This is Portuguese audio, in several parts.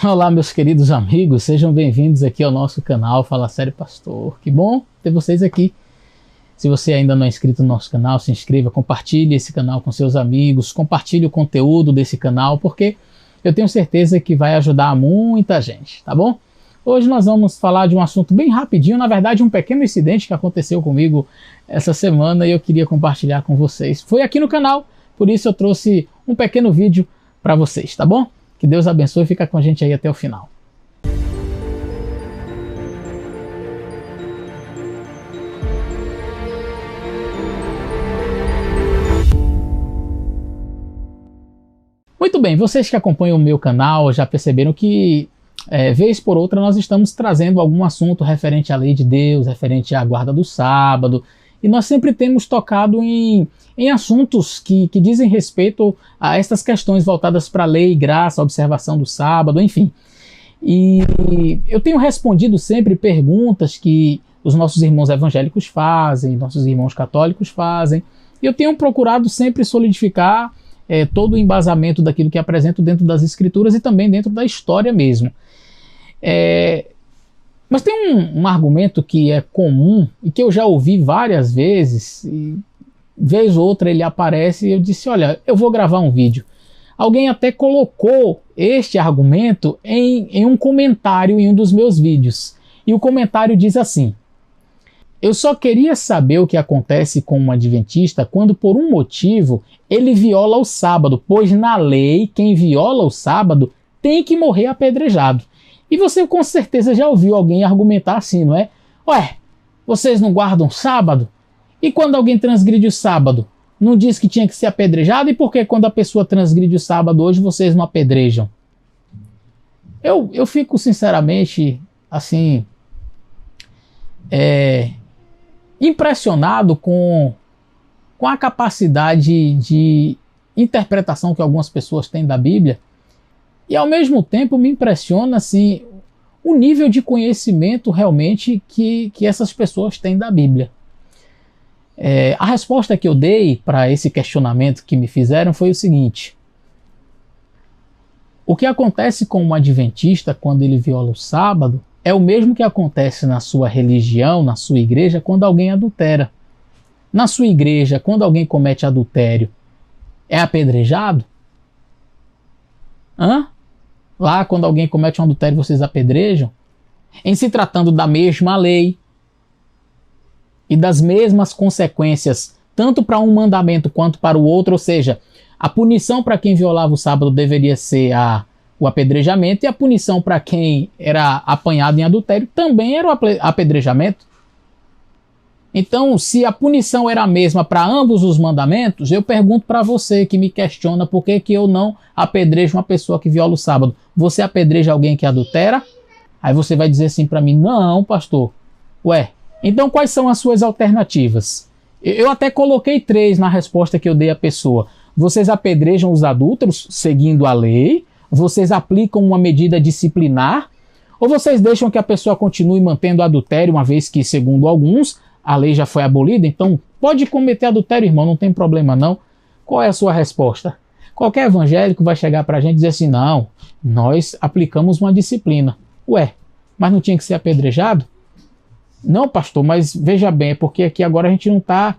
Olá, meus queridos amigos, sejam bem-vindos aqui ao nosso canal Fala Sério Pastor. Que bom ter vocês aqui. Se você ainda não é inscrito no nosso canal, se inscreva, compartilhe esse canal com seus amigos, compartilhe o conteúdo desse canal, porque eu tenho certeza que vai ajudar muita gente, tá bom? Hoje nós vamos falar de um assunto bem rapidinho, na verdade um pequeno incidente que aconteceu comigo essa semana e eu queria compartilhar com vocês. Foi aqui no canal, por isso eu trouxe um pequeno vídeo para vocês, tá bom? Que Deus abençoe e fica com a gente aí até o final. Muito bem, vocês que acompanham o meu canal já perceberam que, vez por outra, nós estamos trazendo algum assunto referente à lei de Deus, referente à guarda do sábado, e nós sempre temos tocado em assuntos que dizem respeito a estas questões voltadas para a lei, graça, observação do sábado, enfim. E eu tenho respondido sempre perguntas que os nossos irmãos evangélicos fazem, nossos irmãos católicos fazem, e eu tenho procurado sempre solidificar todo o embasamento daquilo que apresento dentro das escrituras e também dentro da história mesmo. Mas tem um argumento que é comum e que eu já ouvi várias vezes, e vez ou outra ele aparece e eu disse, olha, eu vou gravar um vídeo. Alguém até colocou este argumento em um comentário em um dos meus vídeos. E o comentário diz assim: eu só queria saber o que acontece com um adventista quando por um motivo ele viola o sábado, pois na lei quem viola o sábado tem que morrer apedrejado. E você com certeza já ouviu alguém argumentar assim, não é? Ué, vocês não guardam sábado? E quando alguém transgride o sábado, não diz que tinha que ser apedrejado? E por que quando a pessoa transgride o sábado hoje, vocês não apedrejam? Eu fico sinceramente, assim, impressionado com a capacidade de interpretação que algumas pessoas têm da Bíblia. E ao mesmo tempo me impressiona assim, o nível de conhecimento realmente que essas pessoas têm da Bíblia. A resposta que eu dei para esse questionamento que me fizeram foi o seguinte: o que acontece com um adventista quando ele viola o sábado é o mesmo que acontece na sua religião, na sua igreja, quando alguém adultera. Na sua igreja, quando alguém comete adultério, é apedrejado? Lá, quando alguém comete um adultério, vocês apedrejam? Em se tratando da mesma lei e das mesmas consequências, tanto para um mandamento quanto para o outro, ou seja, a punição para quem violava o sábado deveria ser o apedrejamento, e a punição para quem era apanhado em adultério também era o apedrejamento. Então, se a punição era a mesma para ambos os mandamentos, eu pergunto para você que me questiona por que eu não apedrejo uma pessoa que viola o sábado. Você apedreja alguém que adultera? Aí você vai dizer assim para mim, não, pastor. Ué, então quais são as suas alternativas? Eu até coloquei 3 na resposta que eu dei à pessoa. Vocês apedrejam os adúlteros seguindo a lei? Vocês aplicam uma medida disciplinar? Ou vocês deixam que a pessoa continue mantendo adultério, uma vez que, segundo alguns, a lei já foi abolida? Então, pode cometer adultério, irmão, não tem problema não. Qual é a sua resposta? Qualquer evangélico vai chegar para a gente e dizer assim, não, nós aplicamos uma disciplina. Ué, mas não tinha que ser apedrejado? Não, pastor, mas veja bem, é porque aqui agora a gente não está...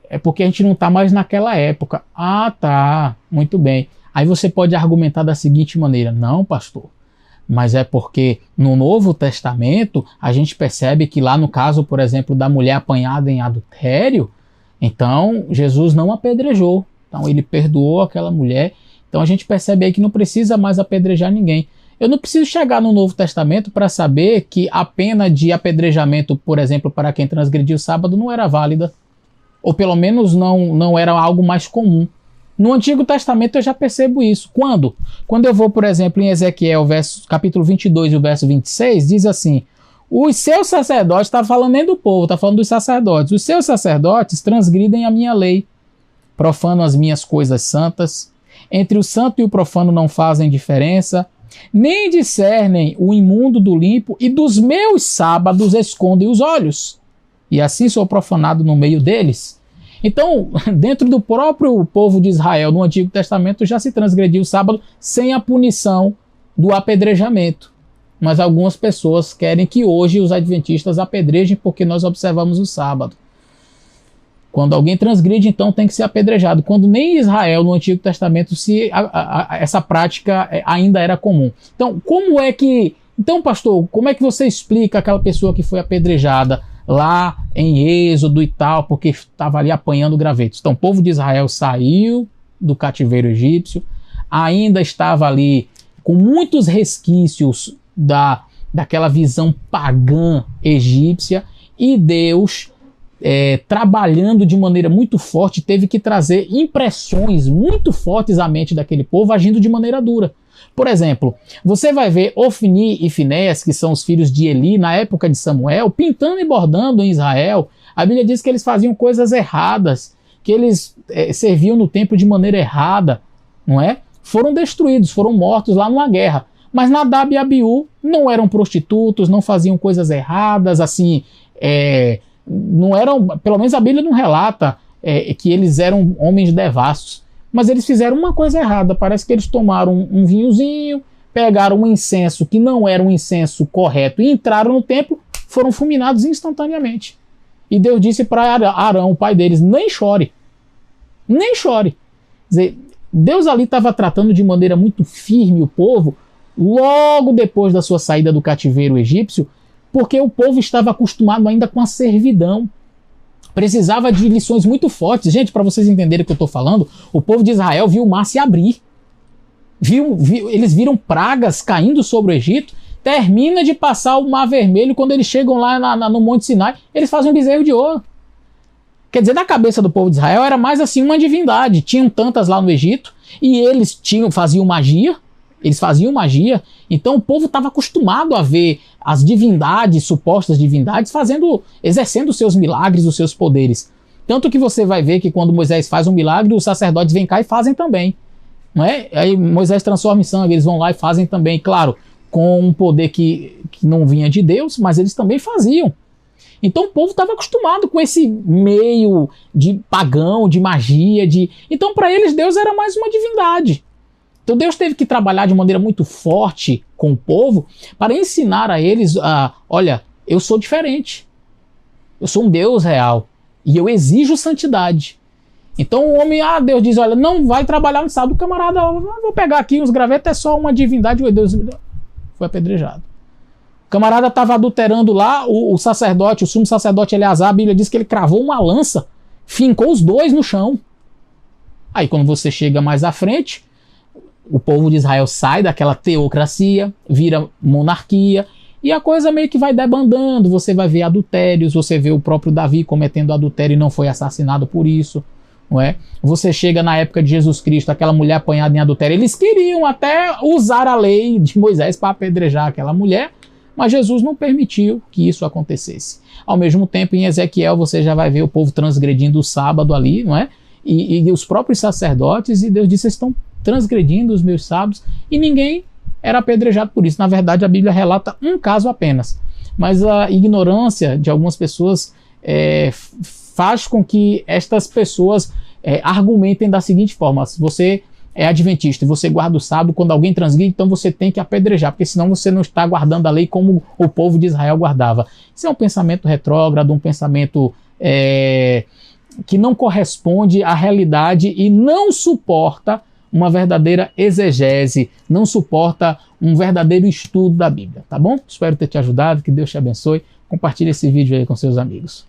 É porque a gente não está mais naquela época. Ah, tá, muito bem. Aí você pode argumentar da seguinte maneira, não, pastor, mas é porque no Novo Testamento a gente percebe que lá no caso, por exemplo, da mulher apanhada em adultério, então Jesus não apedrejou, então ele perdoou aquela mulher, então a gente percebe aí que não precisa mais apedrejar ninguém. Eu não preciso chegar no Novo Testamento para saber que a pena de apedrejamento, por exemplo, para quem transgrediu o sábado não era válida, ou pelo menos não era algo mais comum. No Antigo Testamento eu já percebo isso. Quando? Quando eu vou, por exemplo, em Ezequiel, capítulo 22 e o verso 26, diz assim, os seus sacerdotes, está falando nem do povo, está falando dos sacerdotes, os seus sacerdotes transgridem a minha lei, profanam as minhas coisas santas, entre o santo e o profano não fazem diferença, nem discernem o imundo do limpo, e dos meus sábados escondem os olhos, e assim sou profanado no meio deles. Então, dentro do próprio povo de Israel, no Antigo Testamento, já se transgrediu o sábado sem a punição do apedrejamento. Mas algumas pessoas querem que hoje os adventistas apedrejem porque nós observamos o sábado. Quando alguém transgride, então tem que ser apedrejado. Quando nem em Israel, no Antigo Testamento, essa prática ainda era comum. Então, como é que... Então, pastor, como é que você explica aquela pessoa que foi apedrejada lá em Êxodo e tal, porque estava ali apanhando gravetos? Então, o povo de Israel saiu do cativeiro egípcio, ainda estava ali com muitos resquícios daquela visão pagã egípcia, e Deus, trabalhando de maneira muito forte, teve que trazer impressões muito fortes à mente daquele povo, agindo de maneira dura. Por exemplo, você vai ver Ofni e Finéias, que são os filhos de Eli, na época de Samuel, pintando e bordando em Israel. A Bíblia diz que eles faziam coisas erradas, que eles serviam no templo de maneira errada, não é? Foram destruídos, foram mortos lá numa guerra. Mas Nadab e Abiú não eram prostitutos, não faziam coisas erradas, assim, não eram, pelo menos a Bíblia não relata que eles eram homens devassos. Mas eles fizeram uma coisa errada. Parece que eles tomaram um vinhozinho, pegaram um incenso que não era um incenso correto e entraram no templo, foram fulminados instantaneamente. E Deus disse para Arão, o pai deles, nem chore. Nem chore. Quer dizer, Deus ali estava tratando de maneira muito firme o povo, logo depois da sua saída do cativeiro egípcio, porque o povo estava acostumado ainda com a servidão. Precisava de lições muito fortes. Gente, para vocês entenderem o que eu estou falando, o povo de Israel viu o mar se abrir. Eles viram pragas caindo sobre o Egito. Termina de passar o Mar Vermelho, quando eles chegam lá no Monte Sinai, eles fazem um bezerro de ouro. Quer dizer, na cabeça do povo de Israel era mais assim uma divindade. Tinham tantas lá no Egito e eles faziam magia. Eles faziam magia, então o povo estava acostumado a ver as divindades, supostas divindades, exercendo os seus milagres, os seus poderes. Tanto que você vai ver que quando Moisés faz um milagre, os sacerdotes vêm cá e fazem também. Não é? Aí Moisés transforma em sangue, eles vão lá e fazem também, claro, com um poder que não vinha de Deus, mas eles também faziam. Então o povo estava acostumado com esse meio de pagão, de magia, então para eles Deus era mais uma divindade. Então Deus teve que trabalhar de maneira muito forte com o povo para ensinar a eles, olha, eu sou diferente. Eu sou um Deus real e eu exijo santidade. Então o homem, Deus diz, olha, não vai trabalhar no sábado. O camarada, vou pegar aqui uns gravetos, é só uma divindade. O Deus foi apedrejado. O camarada estava adulterando lá, o sacerdote, o sumo sacerdote Eleazar, a Bíblia diz que ele cravou uma lança, fincou os dois no chão. Aí quando você chega mais à frente, o povo de Israel sai daquela teocracia, vira monarquia, e a coisa meio que vai debandando. Você vai ver adultérios, você vê o próprio Davi cometendo adultério e não foi assassinado por isso, não é? Você chega na época de Jesus Cristo, aquela mulher apanhada em adultério, eles queriam até usar a lei de Moisés para apedrejar aquela mulher, mas Jesus não permitiu que isso acontecesse. Ao mesmo tempo, em Ezequiel, você já vai ver o povo transgredindo o sábado ali, não é? E os próprios sacerdotes, e Deus disse, vocês estão transgredindo os meus sábados, e ninguém era apedrejado por isso. Na verdade, a Bíblia relata um caso apenas, mas a ignorância de algumas pessoas faz com que estas pessoas argumentem da seguinte forma: se você é adventista e você guarda o sábado, quando alguém transgride, então você tem que apedrejar, porque senão você não está guardando a lei como o povo de Israel guardava. Isso é um pensamento retrógrado, um pensamento que não corresponde à realidade e não suporta uma verdadeira exegese, não suporta um verdadeiro estudo da Bíblia, tá bom? Espero ter te ajudado, que Deus te abençoe. Compartilhe esse vídeo aí com seus amigos.